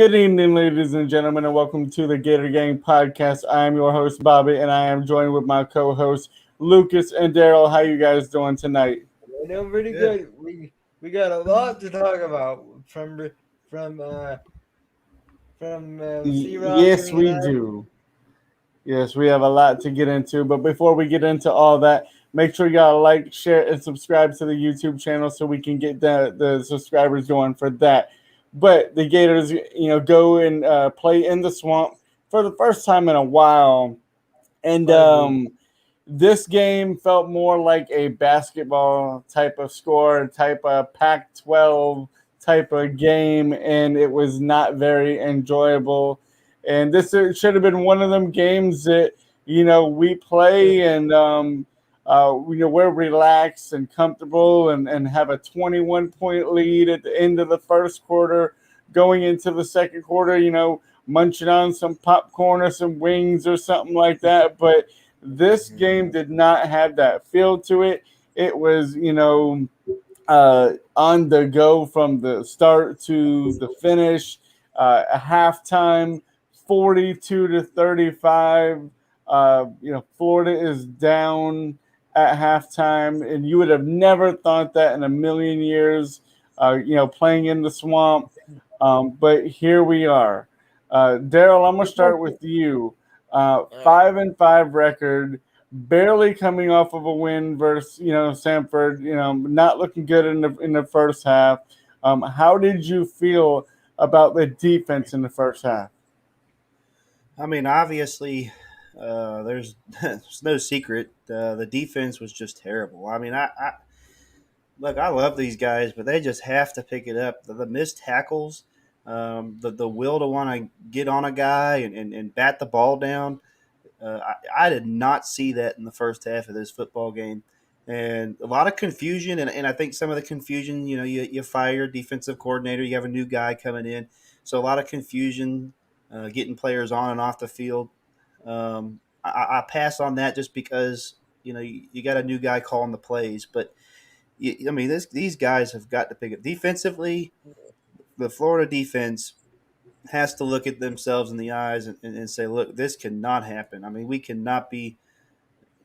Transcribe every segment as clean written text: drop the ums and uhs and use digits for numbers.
Good evening, ladies and gentlemen, and welcome to the Gator Gang podcast. I am your host, Bobby, and I am joined with my co-hosts, Lucas and Daryl. How you guys doing tonight? I know pretty good. We got a lot to talk about from uh C Rob Yes, bringing we us. do. Yes, we have a lot to get into. But before we get into all that, make sure y'all like, share, and subscribe to the YouTube channel so we can get the subscribers going for that. But the Gators, go and play in the swamp for the first time in a while. And 5 weeks. this game felt more like a basketball type of score, type of Pac 12 type of game, and it was not very enjoyable. And this should have been one of them games that, we play and, we're relaxed and comfortable and have a 21-point lead at the end of the first quarter, going into the second quarter, munching on some popcorn or some wings or something like that. But this game did not have that feel to it. It was, on the go from the start to the finish. A halftime, 42-35. Florida is down at halftime, and you would have never thought that in a million years. Playing in the swamp, but here we are. Daryl, I'm gonna start with you. 5-5 record, barely coming off of a win versus Samford. Not looking good in the first half. How did you feel about the defense in the first half? I mean, obviously, there's no secret. The defense was just terrible. I mean, I look, I love these guys, but they just have to pick it up. The missed tackles, the will to want to get on a guy and bat the ball down. I did not see that in the first half of this football game. And a lot of confusion, and I think some of the confusion, you fire your defensive coordinator, you have a new guy coming in. So a lot of confusion, getting players on and off the field. I pass on that just because, you got a new guy calling the plays. But, these guys have got to pick up. Defensively, the Florida defense has to look at themselves in the eyes and say, look, this cannot happen. I mean, we cannot be,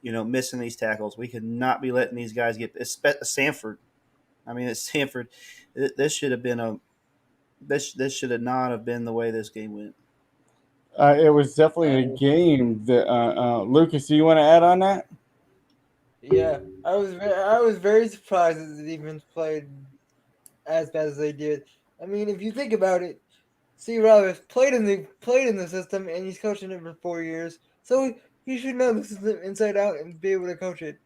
missing these tackles. We cannot be letting these guys get Samford. I mean, it's Samford. This should have been this should have not have been the way this game went. It was definitely a game that Lucas. Do you want to add on that? Yeah, I was very surprised that the defense played as bad as they did. I mean, if you think about it, C Rob has played in the system and he's coaching it for 4 years, so he should know the system inside out and be able to coach it.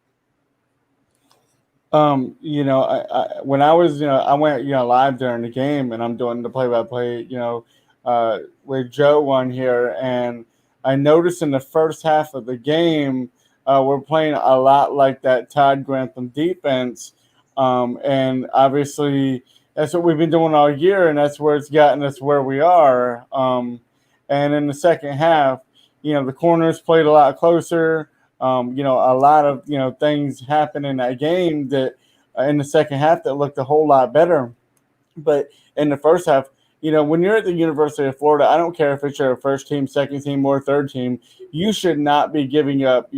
When I was, I went, live during the game, and I'm doing the play-by-play, with Joe on here, and I noticed in the first half of the game, we're playing a lot like that Todd Grantham defense, and obviously that's what we've been doing all year, and that's where it's gotten us where we are. And in the second half, the corners played a lot closer. A lot of things happened in that game that in the second half that looked a whole lot better. But in the first half, when you're at the University of Florida, I don't care if it's your first team, second team, or third team, you should not be giving up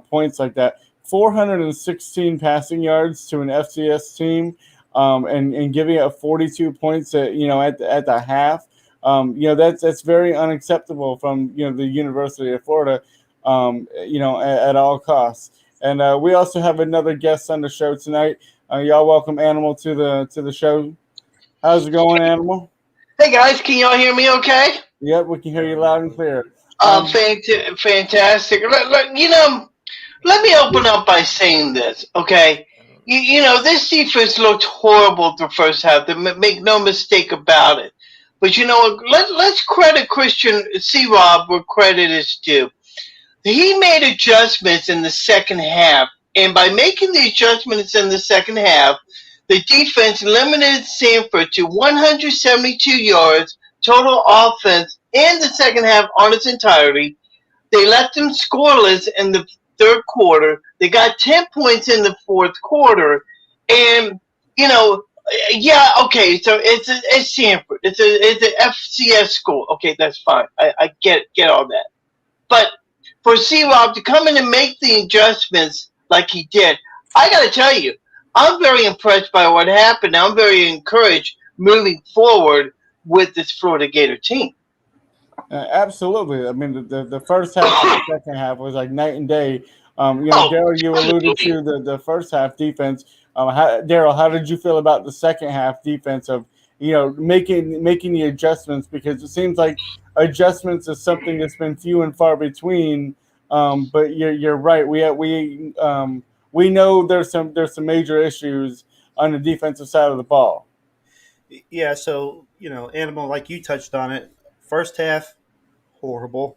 points like that. 416 passing yards to an FCS team, and giving up 42 points at the half. That's very unacceptable from the University of Florida. At all costs. And we also have another guest on the show tonight. Y'all welcome Animal to the show. How's it going, Animal? Hey guys, can y'all hear me okay? Yep, we can hear you loud and clear. Fantastic. Let me open up by saying this, okay? This defense looked horrible the first half. Make no mistake about it. But let's credit Christian C. Rob where credit is due. He made adjustments in the second half, and by making the adjustments in the second half, the defense limited Samford to 172 yards total offense in the second half on its entirety. They left them scoreless in the third quarter. They got 10 points in the fourth quarter, and Yeah, okay. So it's Samford. It's an FCS school. Okay, that's fine. I get all that. But for C Rob to come in and make the adjustments like he did, I got to tell you, I'm very impressed by what happened. I'm very encouraged moving forward with this Florida Gator team. Absolutely. I mean, the first half to the second half was like night and day. Oh, Daryl, you alluded absolutely. to the first half defense. Daryl, how did you feel about the second half defense of making the adjustments? Because it seems like adjustments is something that's been few and far between. But you're right. We know there's some major issues on the defensive side of the ball. Yeah, so animal, like you touched on it. First half, horrible.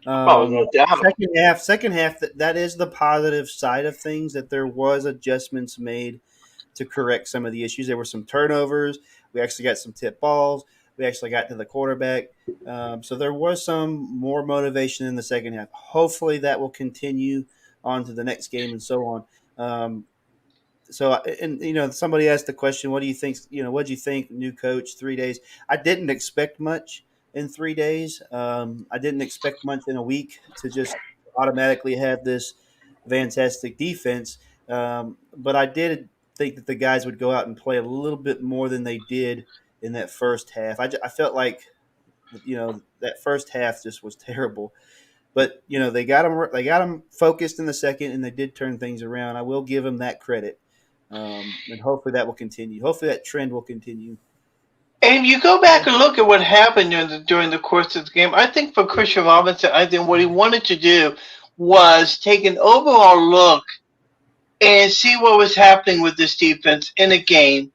Oh, no doubt. Second half, that is the positive side of things. That there was adjustments made to correct some of the issues. There were some turnovers. We actually got some tip balls. We actually got to the quarterback. So there was some more motivation in the second half. Hopefully that will continue on to the next game and so on. So and somebody asked the question, what do you think, what do you think, new coach, 3 days? I didn't expect much in 3 days. I didn't expect much in a week to just automatically have this fantastic defense. But I did think that the guys would go out and play a little bit more than they did in that first half. I felt like that first half just was terrible. But they got them focused in the second, and they did turn things around. I will give them that credit, and hopefully that will continue. Hopefully that trend will continue. And you go back and look at what happened during the course of the game. I think for Christian Robinson, I think what he wanted to do was take an overall look and see what was happening with this defense in a game.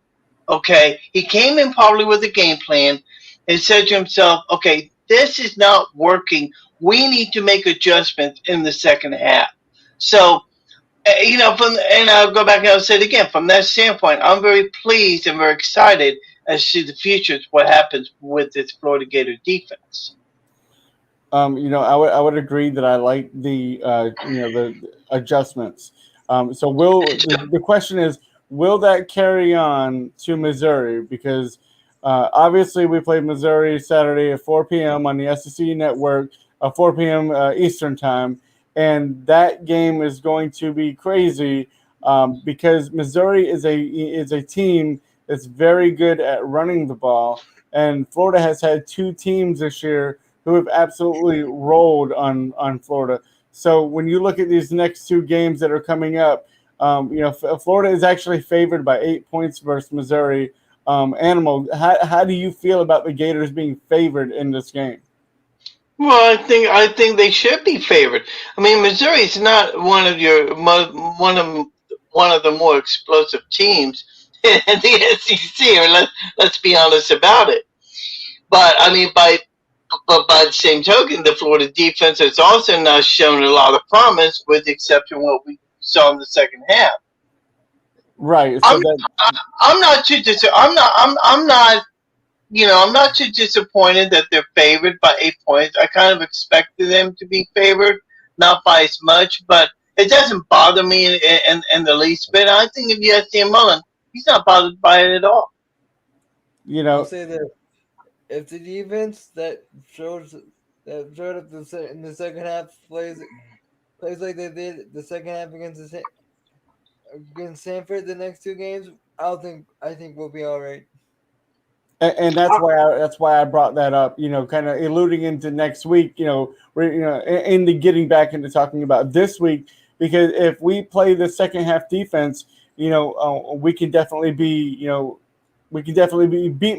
Okay, he came in probably with a game plan and said to himself, "Okay, this is not working. We need to make adjustments in the second half." So, and I'll go back and I'll say it again. From that standpoint, I'm very pleased and very excited as to the future, what happens with this Florida Gator defense. I would agree that I like the adjustments. So the question is, will that carry on to Missouri? Because obviously we played Missouri Saturday at 4 p.m. on the SEC network, 4 p.m. Eastern time, and that game is going to be crazy because Missouri is a team that's very good at running the ball, and Florida has had two teams this year who have absolutely rolled on Florida. So when you look at these next two games that are coming up, Florida is actually favored by 8 points versus Missouri. Animal, how do you feel about the Gators being favored in this game? Well, I think they should be favored. I mean, Missouri is not one of the more explosive teams in the SEC. Or let's be honest about it. But I mean, by the same token, the Florida defense has also not shown a lot of promise, with the exception of what we saw in the second half. Right. So I'm that I'm not too I'm not I'm not too disappointed that they're favored by 8 points. I kind of expected them to be favored, not by as much, but it doesn't bother me in the least bit. I think if you ask Dan Mullen, he's not bothered by it at all. you I'll know, say that if the defense that showed up in the second half plays like they did the second half against Sanford the next two games, I think we'll be all right. and that's why I brought that up. Kind of alluding into next week. We're into getting back into talking about this week because if we play the second half defense, we can definitely beat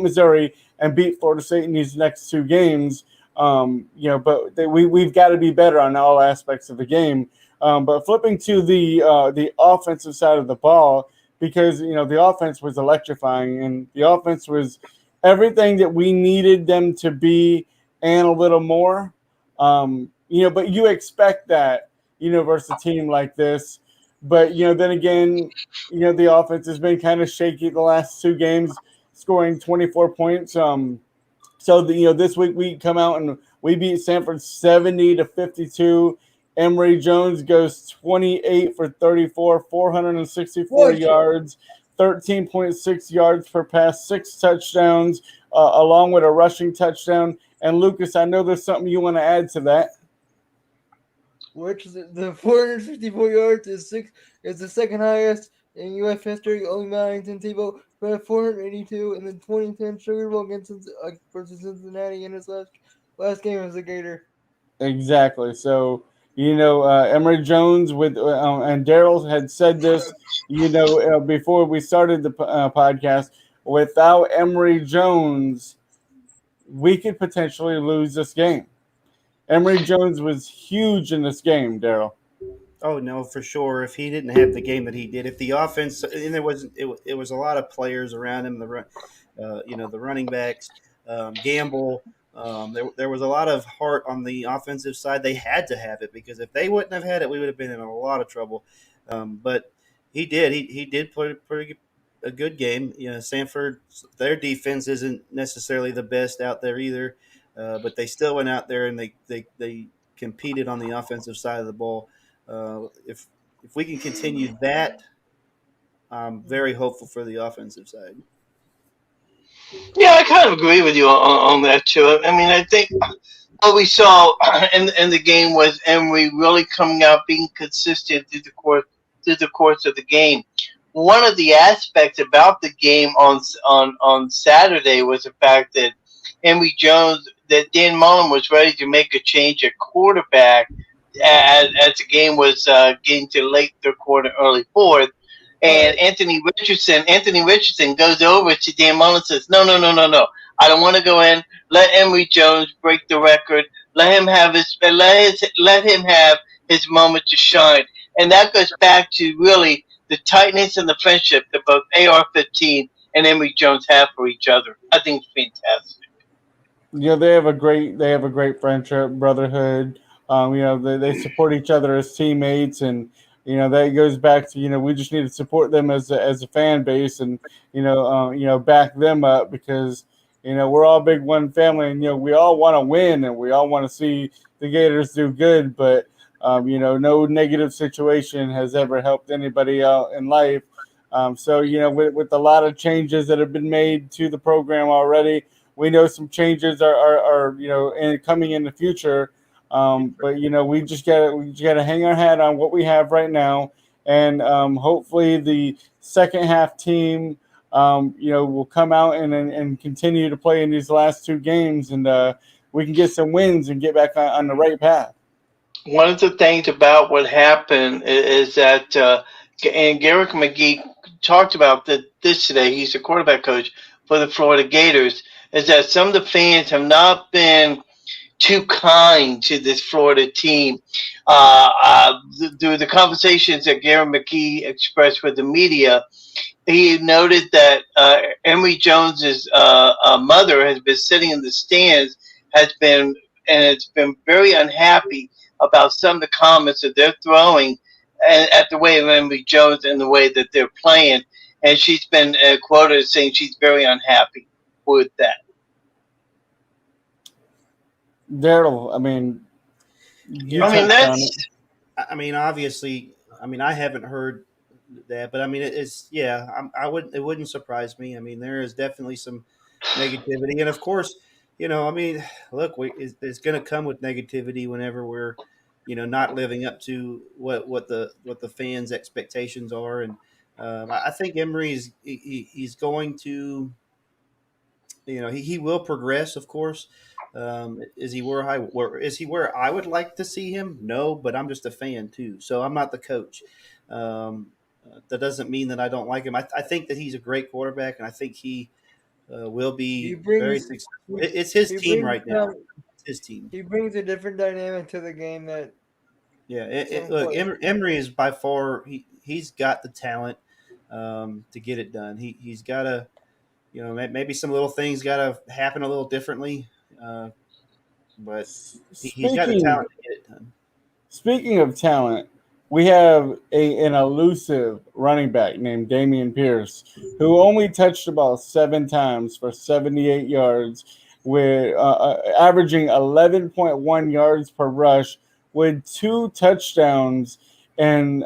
Missouri and beat Florida State in these next two games. But we've got to be better on all aspects of the game. But flipping to the offensive side of the ball, because the offense was electrifying and the offense was everything that we needed them to be and a little more. But you expect that, versus a team like this. But then again, the offense has been kind of shaky the last two games, scoring 24 points. This week we come out and we beat Samford 70-52. Emory Jones goes 28 for 34, 464 Bullshit. yards, 13.6 yards per pass, 6 touchdowns, along with a rushing touchdown. And Lucas, I know there's something you want to add to that. Which the 454 yards is the second highest in U.S. history, only behind Tim Tebow who had 482 in the 2010 Sugar Bowl versus Cincinnati in his last game as a Gator. Exactly. So, Emory Jones and Daryl had said this, before we started the podcast. Without Emory Jones, we could potentially lose this game. Emory Jones was huge in this game, Daryl. Oh no, for sure. If he didn't have the game that he did, if the offense and it was a lot of players around him, the running backs, Gamble. There was a lot of heart on the offensive side. They had to have it because if they wouldn't have had it, we would have been in a lot of trouble. But he did. He did play a good game. Samford, their defense isn't necessarily the best out there either, but they still went out there and they competed on the offensive side of the ball. If we can continue that, I'm very hopeful for the offensive side. Yeah, I kind of agree with you on that too. I mean, I think what we saw in the game was Emory really coming out, being consistent through the course of the game. One of the aspects about the game on Saturday was the fact that that Dan Mullen was ready to make a change at quarterback as the game was getting to late third quarter, early fourth. And Right. Anthony Richardson goes over to Dan Mullen and says, "No, no, no, no, no. I don't want to go in. Let Emory Jones break the record. Let him have his moment to shine." And that goes back to really the tightness and the friendship that both AR-15 and Emory Jones have for each other. I think it's fantastic. They have a great friendship, brotherhood. They support each other as teammates, and that goes back to we just need to support them as a fan base, and back them up because we're all big one family, and we all want to win, and we all want to see the Gators do good, but no negative situation has ever helped anybody out in life. So with a lot of changes that have been made to the program already, we know some changes are coming in the future. But we just gotta hang our hat on what we have right now, and hopefully the second half team will come out and continue to play in these last two games, and we can get some wins and get back on the right path. One of the things about what happened is that, and Garrick McGee talked about this today. He's the quarterback coach for the Florida Gators. Is that some of the fans have not been too kind to this Florida team. Through the conversations that Garrick McGee expressed with the media, he noted that Emory Jones's mother has been sitting in the stands, has been very unhappy about some of the comments that they're throwing at the way of Emory Jones and the way that they're playing, and she's been quoted as saying she's very unhappy with that. Daryl, I mean, you Yeah, I mean, touched on that's it. I mean, obviously, I mean, I haven't heard that, but I mean, it's yeah, I wouldn't. It wouldn't surprise me. I mean, there is definitely some negativity, and of course, I mean, look, it's going to come with negativity whenever we're, not living up to what the fans' expectations are, and I think Emery he's going to, he will progress, of course. Is he where I would like to see him? No, but I'm just a fan too, so I'm not the coach. That doesn't mean that I don't like him. I think that he's a great quarterback, and I think he will He be very brings successful. he, It's his he team brings right now. some, It's his team. he brings a different dynamic to the game that Yeah. some Look, play. Emery is by far he's got the talent to get it done. He's got to maybe some little things got to happen a little differently, but he's got the Speaking talent to get it done. Speaking of talent, we have an elusive running back named Damian Pierce, who only touched about 7 times for 78 yards, with averaging 11.1 yards per rush, with 2 touchdowns. And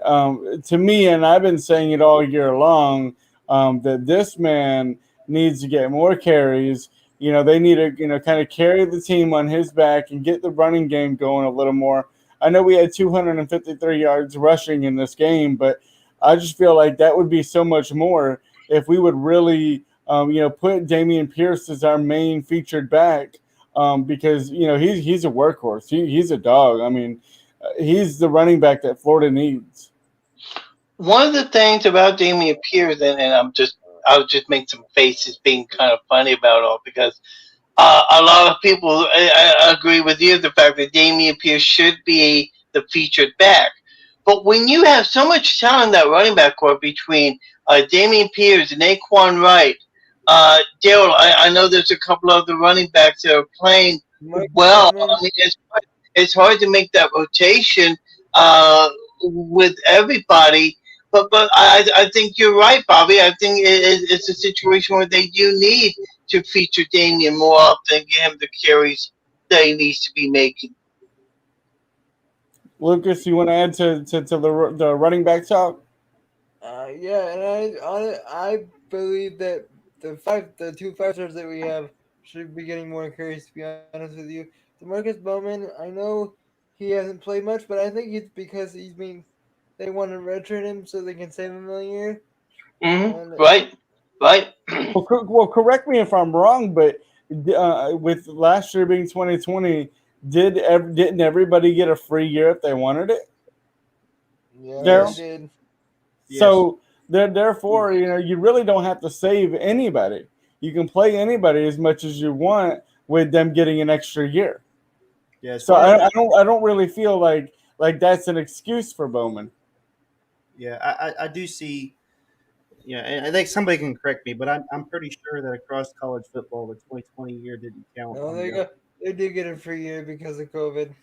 to me, and I've been saying it all year long, that this man needs to get more carries. They need to kind of carry the team on his back and get the running game going a little more. I know we had 253 yards rushing in this game, but I just feel like that would be so much more if we would really, put Damian Pierce as our main featured back, because he's a workhorse. He's a dog. I mean, he's the running back that Florida needs. One of the things about Damian Pierce, and I was just making some faces, being kind of funny about it all because a lot of people I agree with you the fact that Damian Pierce should be the featured back. But when you have so much talent in that running back core between Damian Pierce and Naquan Wright, Daryl, I know there's a couple of the running backs that are playing Marcus well. Bowman. I mean, it's hard to make that rotation uh, with everybody. But I think you're right, Bobby. I think it's a situation where they do need to feature Damian more often, give him the carries that he needs to be making. Lucas, you want to add to the running back talk? Yeah, and I believe that the two five stars that we have should be getting more encouraged. To be honest with you, Demarcus Bowman, I know he hasn't played much, but I think it's because they want to redshirt him so they can save him a year. And Right, right. Well, correct me if I'm wrong, but with last year being 2020, didn't everybody get a free year if they wanted it, yeah, they Daryl? Yes. did. Yes. So therefore, you really don't have to save anybody. You can play anybody as much as you want with them getting an extra year. Yeah. As So far as I don't really feel like that's an excuse for Bowman. yeah, I do see. Yeah, and I think somebody can correct me, but I'm pretty sure that across college football, the 2020 year didn't count No, on the. they did get a free year because of COVID.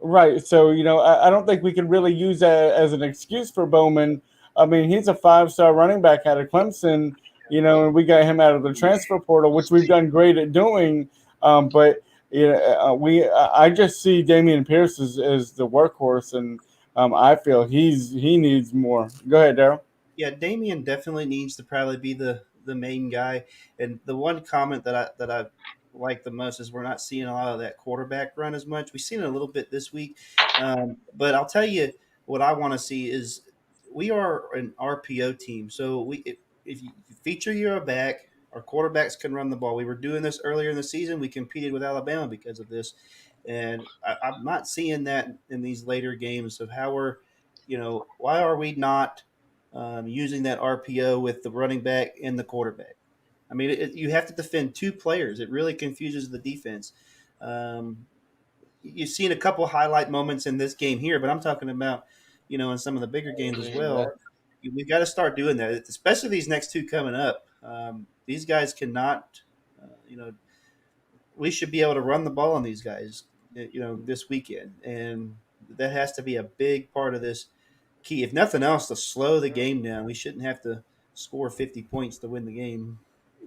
Right. So, I don't think we can really use that as an excuse for Bowman. I mean, he's a 5-star running back out of Clemson, and we got him out of the transfer portal, which we've done great at doing. But I just see Damian Pierce as the workhorse, and I feel he needs more. Go ahead, Daryl. Yeah, Damien definitely needs to probably be the main guy. And the one comment that I like the most is we're not seeing a lot of that quarterback run as much. We've seen it a little bit this week, but I'll tell you what I want to see is we are an RPO team. So if you feature your back, our quarterbacks can run the ball. We were doing this earlier in the season. We competed with Alabama because of this, and I'm not seeing that in these later games of how we're, why are we not using that RPO with the running back and the quarterback. I mean, you have to defend two players. It really confuses the defense. Um, you've seen a couple highlight moments in this game here, but I'm talking about, in some of the bigger games as well. We've got to start doing that, especially these next two coming up. These guys cannot, we should be able to run the ball on these guys, this weekend. And that has to be a big part of this key, if nothing else, to slow the game down. We shouldn't have to score 50 points to win the game.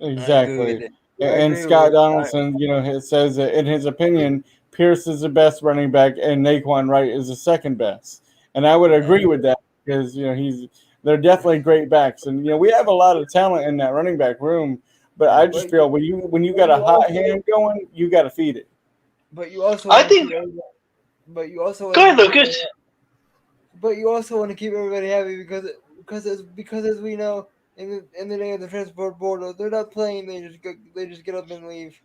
I agree with Exactly. it. I And agree with Scott it. Donaldson, says that in his opinion, Pierce is the best running back and Naquan Wright is the second best. And I would agree with that because they're definitely great backs, and we have a lot of talent in that running back room. But I just But feel when you but got a you hot also hand going, you got to feed it. but you also I want to think. keep everybody, but you also want Go to ahead, keep everybody Lucas. but you also want to keep everybody happy because as we know in the day of the transport portal, they're not playing. They just get up and leave.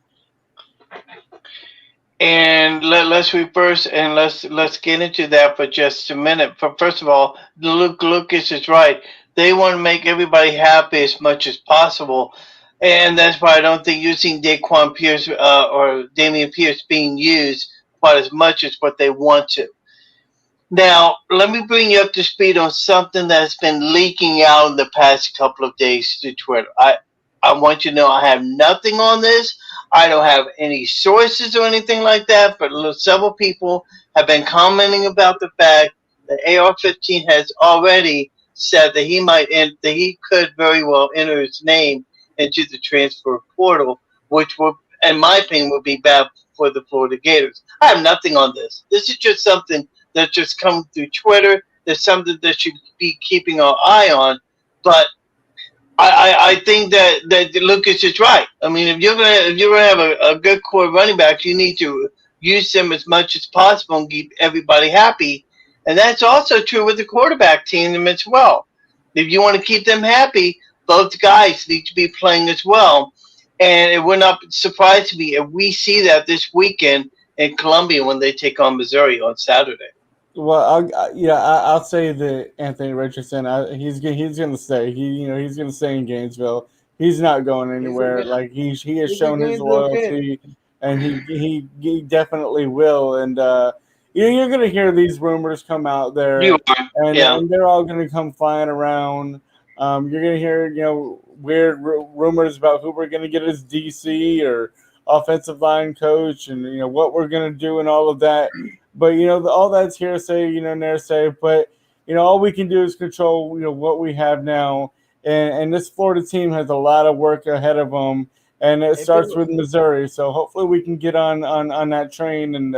And let's reverse and let's get into that for just a minute. First of all, Lucas is right. They want to make everybody happy as much as possible, and that's why I don't think using Daquan Pierce or Damian Pierce being used quite as much as what they want to. Now, let me bring you up to speed on something that's been leaking out in the past couple of days to Twitter. I want you to know I have nothing on this. I don't have any sources or anything like that, but several people have been commenting about the fact that AR-15 has already said that that he could very well enter his name into the transfer portal, which would, in my opinion, would be bad for the Florida Gators. I have nothing on this. This is just something that just come through Twitter. There's something that should be keeping our eye on. But I think that Lucas is right. I mean, if you're gonna have a good core of running backs, you need to use them as much as possible and keep everybody happy. And that's also true with the quarterback team as well. If you want to keep them happy, both guys need to be playing as well. And it would not surprise me if we see that this weekend in Columbia when they take on Missouri on Saturday. Well, I'll say that Anthony Richardson, he's going to stay. He's going to stay in Gainesville. He's not going He's a anywhere. Like he has he's a shown his Gainesville kid. loyalty, and he definitely will. And you're going to hear these rumors come out You there, are, and yeah. and they're all going to come flying around. You're going to hear weird rumors about who we're going to get as DC or offensive line coach, and what we're going to do and all of that. But all that's hearsay, narsay. But all we can do is control, what we have now. And this Florida team has a lot of work ahead of them, and it If starts it, with Missouri. So hopefully we can get on that train and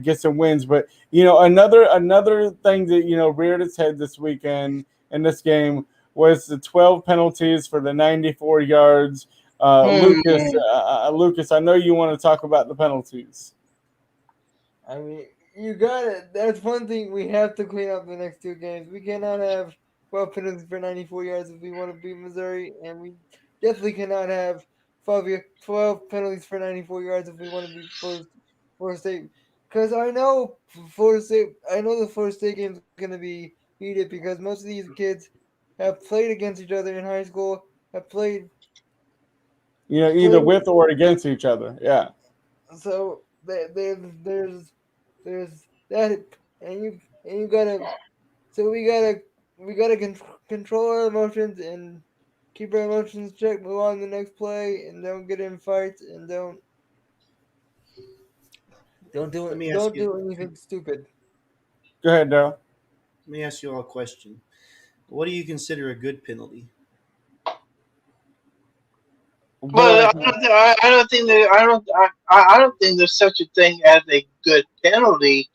get some wins. But another thing that reared its head this weekend in this game was the 12 penalties for the 94 yards. Lucas, Hmm. Lucas, I know you want to talk about the penalties. I mean, you got it. That's one thing we have to clean up the next two games. We cannot have 12 penalties for 94 yards if we want to beat Missouri, and we definitely cannot have 12 penalties for 94 yards if we want to beat Florida State. Because I know the Florida State game is going to be heated because most of these kids have played against each other in high school, have Either played with or against each other. Yeah. so there's that, and you gotta so we gotta control our emotions and keep our emotions checked, move on to the next play, and don't get in fights, and Let me ask don't you. do anything stupid. Go ahead, Daryl. Let me ask you all a question. What do you consider a good penalty? What? But I don't think there, I don't think there's such a thing as a good penalty.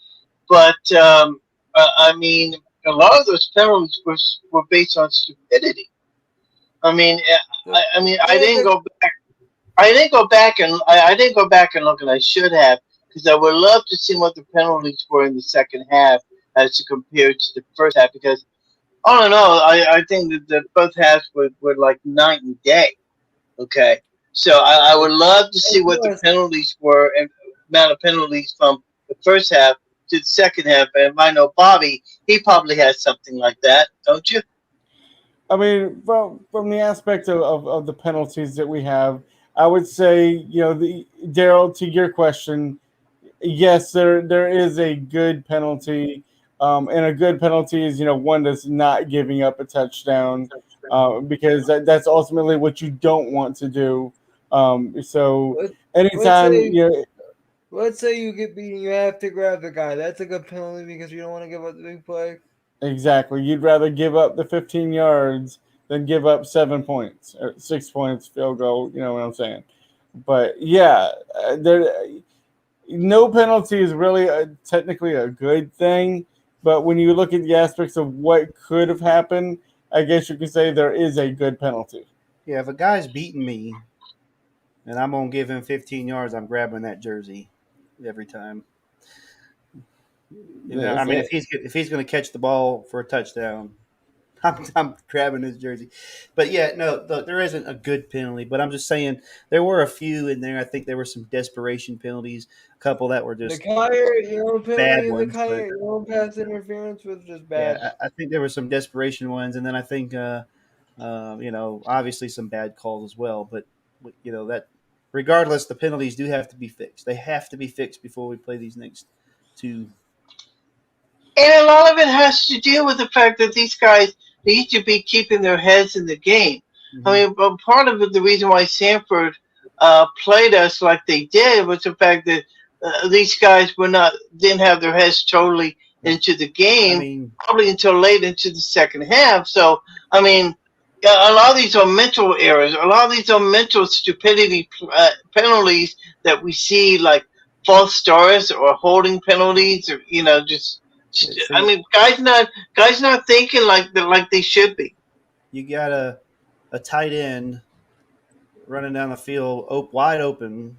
But I mean, a lot of those penalties were based on stupidity. I mean, The, I mean, yeah, the, I didn't go back and look, and I should have, because I would love to see what the penalties were in the second half as compared to the first half. Because all in all, I think that both halves were like night and day. Okay, so I would love to see what the yes, penalties were and amount of penalties from the first half to the second half. And I know Bobby, he probably has something like that, don't you? I mean, from the aspect of the penalties that we have, I would say, the Daryl, to your question, yes, there is a good penalty, and a good penalty is one that's not giving up a touchdown, because that's ultimately what you don't want to do. So let, let's anytime say let's say you get beaten, you have to grab the guy. That's a good penalty because you don't want to give up the big play. exactly, you'd rather give up the 15 yards than give up 7 points or 6 points field goal. You know what I'm saying? But yeah, there no penalty is really technically a good thing. But when you look at the aspects of what could have happened, I guess you could say there is a good penalty. Yeah, if a guy's beating me and I'm gonna give him 15 yards, I'm grabbing that jersey every time. Yeah, I mean, so if he's gonna catch the ball for a touchdown, I'm grabbing his jersey. But yeah, no, there isn't a good penalty. But I'm just saying there were a few in there. I think there were some desperation penalties, a couple that were The just Kyer, your own penalty, bad and the ones. But Kyer, your own pass interference was just bad. yeah, I think there were some desperation ones, and then I think obviously some bad calls as well. But that regardless, the penalties do have to be fixed. They have to be fixed before we play these next two. And a lot of it has to do with the fact that these guys need to be keeping their heads in the game. I Mm-hmm. mean, but part of it, the reason why Samford played us like they did was the fact that these guys didn't have their heads totally Yeah. into the I game mean, probably until late into the second half. So I mean, yeah, a lot of these are mental errors. A lot of these are mental stupidity penalties that we see, like false starts or holding penalties, or just. yeah, I see, mean, guys not thinking like they should be. you got a tight end running down the field, wide open.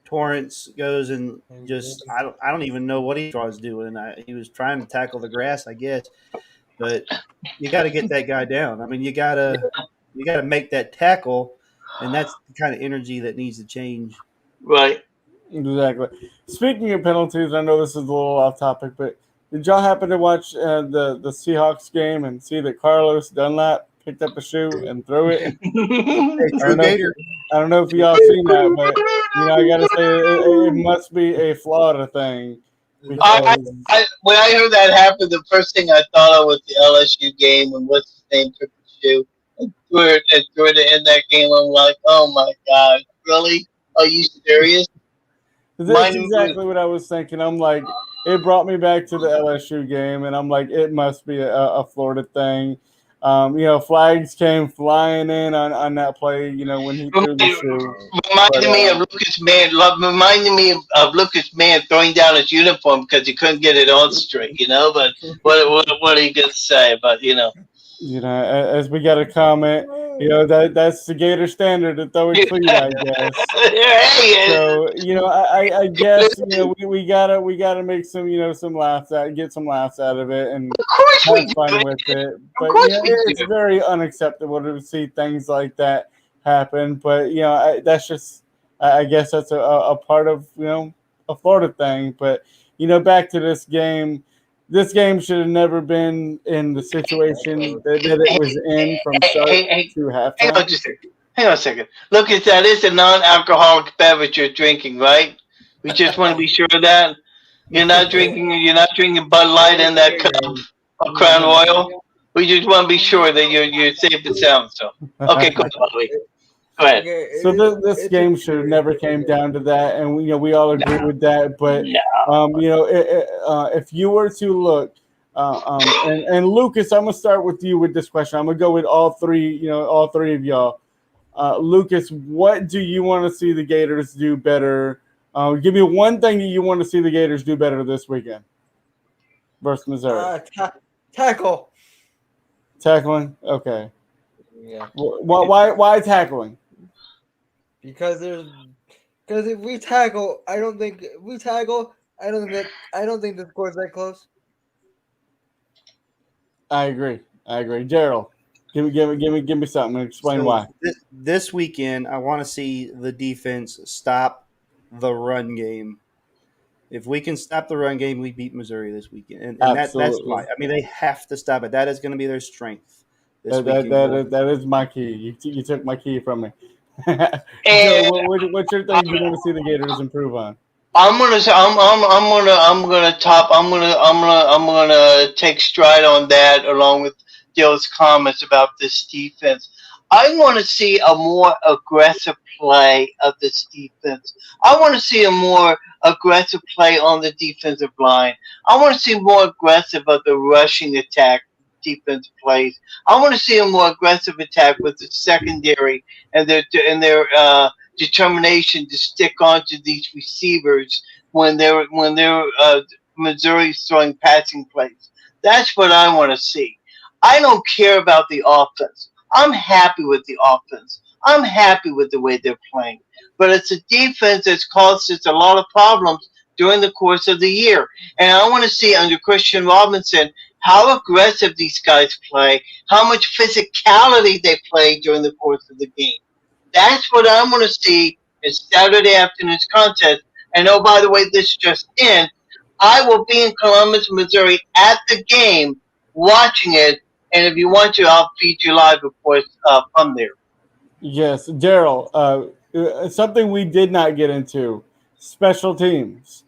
Torrance goes and just I don't even know what he was doing. He was trying to tackle the grass, I guess, but you got to get that guy down. I mean, you got to make that tackle, and that's the kind of energy that needs to change. Right. Exactly. Speaking of penalties, I know this is a little off topic, but did y'all happen to watch the Seahawks game and see that Carlos Dunlap picked up a shoe and threw it? Hey, I don't true know. If, Gator. I don't know if y'all seen that, but I gotta say it must be a Florida thing I, because when I heard that happen, the first thing I thought of was the LSU game when what's his name took the shoe and threw it in that game. I'm like, oh my god, really? Are you serious? that's Mine, exactly what I was thinking. I'm like, it brought me back to the LSU game, and I'm like, it must be a Florida thing. Flags came flying in on that play. When he threw the shoe, but reminded me of Lucas Mann. Reminded me of Lucas Mann throwing down his uniform because he couldn't get it on straight. But what are you gonna say? But as we got a comment, that's the Gator standard to throw it clean, I guess. hey, So I guess we gotta make some laughs out, get some laughs out of it, and of course we have do. fun with it. Of But course we it's do. very unacceptable to see things like that happen. But that's just I guess that's a part of a Florida thing. But back to this game. This game should have never been in the situation that it was in from Hey, start hey, hey, to hang on halftime. just a second. Hang on a second. Look at that. It's a non-alcoholic beverage you're drinking, right? We just want to be sure of that you're not drinking. You're not drinking Bud Light in that cup of Crown Royal. We just want to be sure that you're safe and sound. So, okay, go ahead, Bobby. Go ahead. Okay, So this it's a game should have beer. never came down to that, and we all agree with that. But No. if you were to look, and Lucas, I'm gonna start with you with this question. I'm gonna go with all three of y'all. Lucas, what do you want to see the Gators do better? Give me one thing that you want to see the Gators do better this weekend versus Missouri. Tackle. Tackling, okay. Yeah, Why tackling? because if we tackle, I don't think the score's that close. I agree. Daryl, give me something and explain So why. this weekend, I want to see the defense stop the run game. If we can stop the run game, we beat Missouri this weekend, and that's why. Absolutely. I mean, they have to stop it. That is going to be their strength this That that weekend. that is, that is my key. You took my key from me. Joe, And what's your thing you want to see the Gators improve on? I'm gonna say I'm gonna take stride on that along with Dale's comments about this defense. I want to see a more aggressive play of this defense. I want to see a more aggressive play on the defensive line. I want to see more aggressive of the rushing attack defense plays. I want to see a more aggressive attack with the secondary and their determination to stick onto these receivers when they're Missouri's throwing passing plays. That's what I want to see. I don't care about the offense. I'm happy with the offense. I'm happy with the way they're playing. But it's a defense that's caused us a lot of problems during the course of the year. And I want to see under Christian Robinson how aggressive these guys play, how much physicality they play during the course of the game. That's what I want to see in Saturday afternoon's contest. And oh, by the way, this just in. I will be in Columbus, Missouri at the game watching it. And if you want to, I'll feed you live, of course, from there. Yes, Daryl. Something we did not get into: special teams.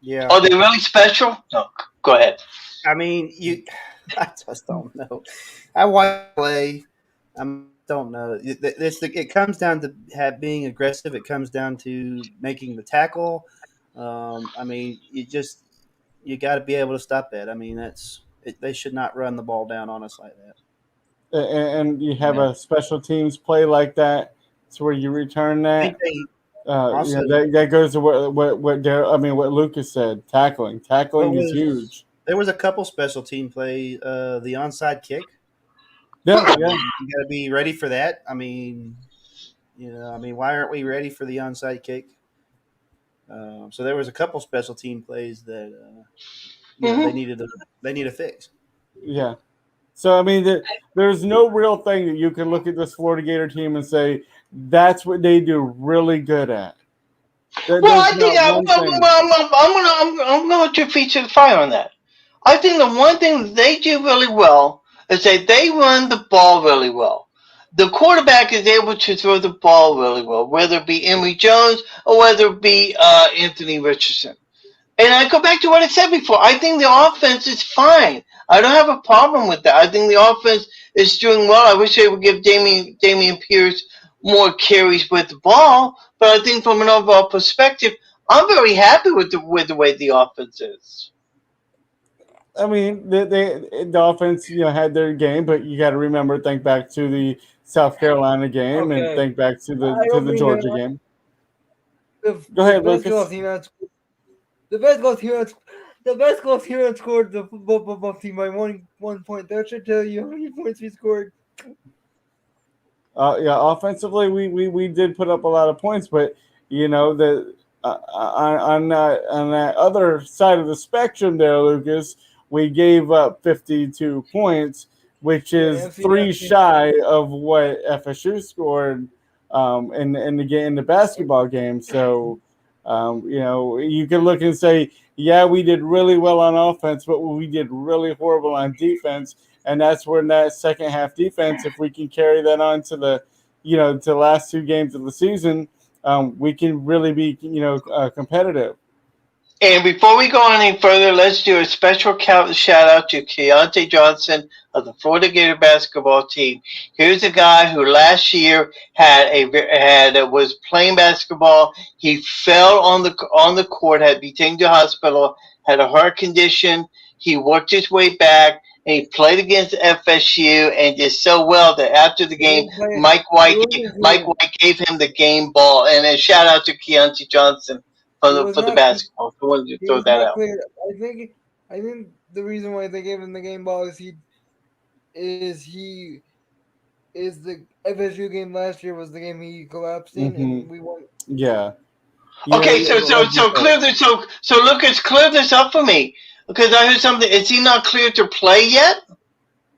Yeah, Are they really special? No, go ahead. I mean, I just don't know. I want to play. I don't know. It comes down to being aggressive. It comes down to making the tackle. I mean, you got to be able to stop that. I mean, they should not run the ball down on us like that. And you have Yeah. a special teams play like that. It's where you return I think that. they also That goes to what Daryl, I mean what Lucas said. Tackling what is was huge. there was a couple special team play. The onside kick. Yeah, yeah. You got to be ready for that. Why aren't we ready for the onside kick? So there was a couple special team plays that they Hmm. need a fix. Yeah. So I mean, there's no real thing that you can look at this Florida Gator team and say that's what they do really good at. Well, There's I think not one thing. I'm going to feature the fire on that. I think the one thing that they do really well is that they run the ball really well. The quarterback is able to throw the ball really well, whether it be Emory Jones or whether it be Anthony Richardson. And I go back to what I said before. I think the offense is fine. I don't have a problem with that. I think the offense is doing well. I wish they would give Damian Pierce more carries with the ball, but I think from an overall perspective, I'm very happy with the way the offense is. I mean, the offense had their game, but you got to remember, think back to the South Carolina game and Okay, think back to I the don't mean Georgia game. Go the ahead, basketball Lucas. team had the basketball team had the basketball team had scored the football team by 1 point. That should tell you how many points we scored. Yeah, offensively, we did put up a lot of points, but the on that other side of the spectrum there, Lucas, we gave up 52 points, which Yeah, is three shy of what FSU scored in the game in the basketball game. So, you can look and say, yeah, we did really well on offense, but we did really horrible on defense, and that's where in that second half defense, if we can carry that on to to the last two games of the season, we can really be competitive. And before we go any further, let's do a special shout out to Kiante Johnson of the Florida Gator basketball team. Here's a guy who last year was playing basketball. He fell on the court, had to be taken to the hospital, had a heart condition. He worked his way back, and he played against FSU and did so well that after the He game, was playing. He wasn't Mike good. White gave him the game ball. And a shout out to Kiante Johnson He was for the not. basketball. I wanted to He throw was that not out. cleared. I think the reason why they gave him the game ball is he is the FSU game last year was the game he collapsed in, Hmm. and we won. Yeah, Okay, like you said. so Lucas, clear this up for me because I heard something. Is he not clear to play yet?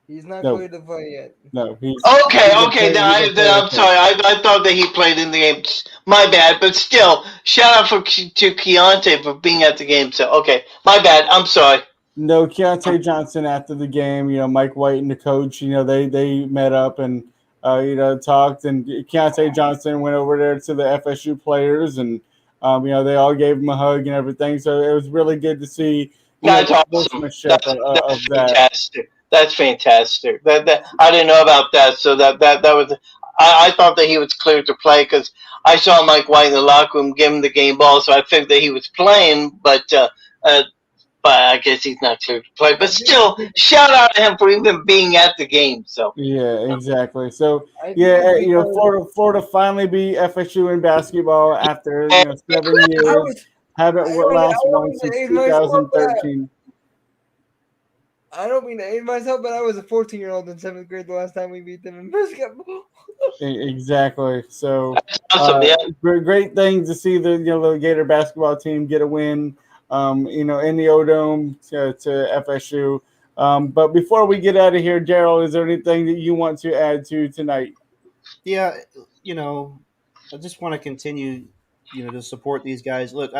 He's not No, cleared to play yet. no, Okay, okay. he's a Then player I'm coach. sorry. I thought that he played in the game. My bad. But still, shout out to Keontae for being at the game. So okay, my bad. I'm sorry. No, Kiante Johnson after the game, Mike White and the coach, they met up and talked, and Kiante Johnson went over there to the FSU players, and they all gave him a hug and everything. So it was really good to see, That's the awesome. sportsmanship That's of that. fantastic. That's fantastic. That I didn't know about that. So that was. I thought that he was cleared to play because I saw Mike White in the locker room give him the game ball, so I figured that he was playing. Uh, but I guess he's not cleared to play. But I think still, shout out to him for even being at the game. So Yeah, exactly. So I think yeah, it's because Florida finally beat FSU in basketball after and I7 years. was. Haven't I last don't one mean to since age myself, but 2013. I don't mean to age myself, but I was a 14-year-old in seventh grade the last time we beat them in basketball. Exactly. So, awesome. Yeah. great thing to see the Gator basketball team get a win. In the O Dome to FSU. But before we get out of here, Daryl, is there anything that you want to add to tonight? Yeah, I just want to continue, to support these guys. Look,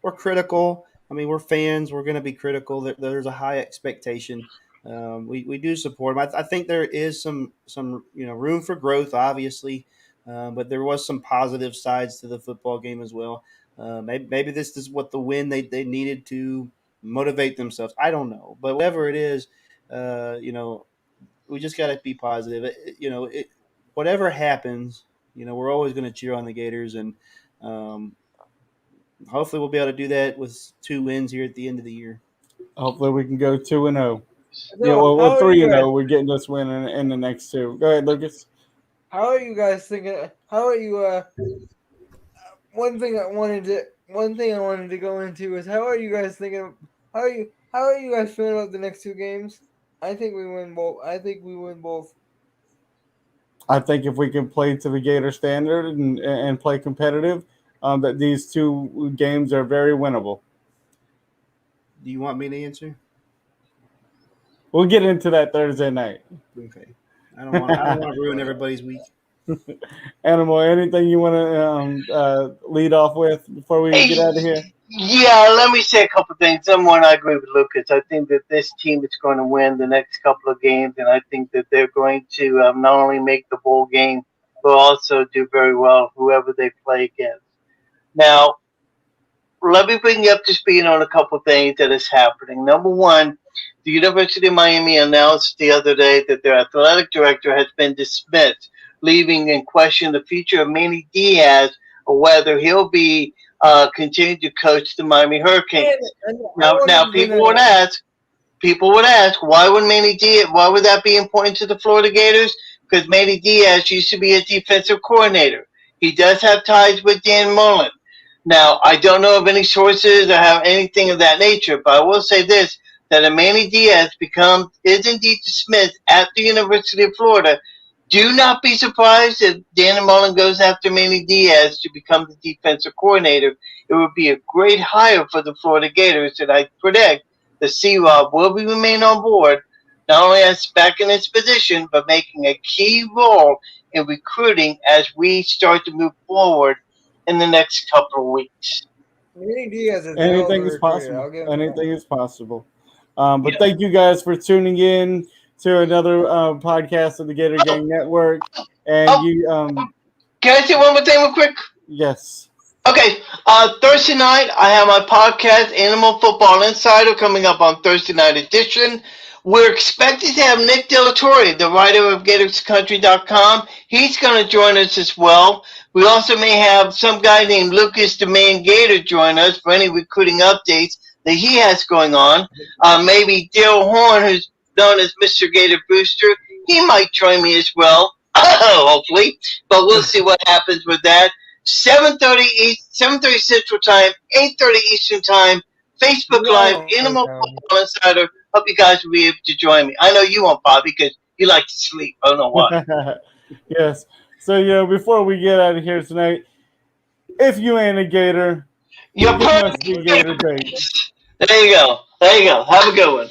we're critical. I mean, we're fans. We're going to be critical. There's a high expectation. We do support them. I think there is some room for growth, obviously, but there was some positive sides to the football game as well. Maybe this is what the win they needed to motivate themselves. I don't know, but whatever it is, we just got to be positive. Whatever happens, we're always going to cheer on the Gators, and um, hopefully we'll be able to do that with 2 wins here at the end of the year. Hopefully, we can go 2-0. Yeah, So well, how are you 3-0. guys? We're getting this win in the next two. Go ahead, Lucas. How are you guys thinking? How are you? One thing I wanted to go into is how are you guys thinking? How are you guys feeling about the next two games? I think we win both. I think if we can play to the Gator standard and play competitive, that these two games are very winnable. Do you want me to answer? We'll get into that Thursday night. Okay. I don't want. I don't want to ruin everybody's week. Animal, anything you want to lead off with before we get out of here? Yeah, let me say a couple things. Number one, I agree with Lucas. I think that this team is going to win the next couple of games, and I think that they're going to not only make the bowl game, but also do very well whoever they play against. Now, let me bring you up to speed on a couple of things that is happening. Number one, the University of Miami announced the other day that their athletic director has been dismissed, leaving in question the future of Manny Diaz or whether he'll be continue to coach the Miami Hurricanes. I Now, wanted to people would ask, why would Manny Diaz? Why would that be important to the Florida Gators? Because Manny Diaz used to be a defensive coordinator. He does have ties with Dan Mullen. Now, I don't know of any sources or have anything of that nature, but I will say this: that if Manny Diaz is indeed dismissed at the University of Florida, do not be surprised if Dan Mullen goes after Manny Diaz to become the defensive coordinator. It would be a great hire for the Florida Gators, and I predict the C-Rob will remain on board, not only as back in his position, but making a key role in recruiting as we start to move forward in the next couple of weeks. Manny Diaz is a hell of a Anything is recruiter. possible. I'll give him Anything that. is possible. But Yeah. thank you guys for tuning in to another podcast of the Gator Gang Network. And Oh, you, can I say one more thing real quick? yes. Okay, Thursday night, I have my podcast, Animal Football Insider, coming up on Thursday night edition. We're expected to have Nick Delatorre, the writer of GatorsCountry.com. He's going to join us as well. We also may have some guy named Lucas, the main Gator, join us for any recruiting updates that he has going on. Maybe Daryl Horn, who's known as Mr. Gator Booster, he might join me as well, hopefully. But we'll see what happens with that. 7:30 7:30 Central Time, 8:30 Eastern Time, Facebook Live, Animal Football Insider. Hope you guys will be able to join me. I know you won't, Bobby, because you like to sleep. I don't know why. Yes. So, before we get out of here tonight, if you ain't a Gator, You're you must perfect. be Gator bait. There you go. There you go. Have a good one.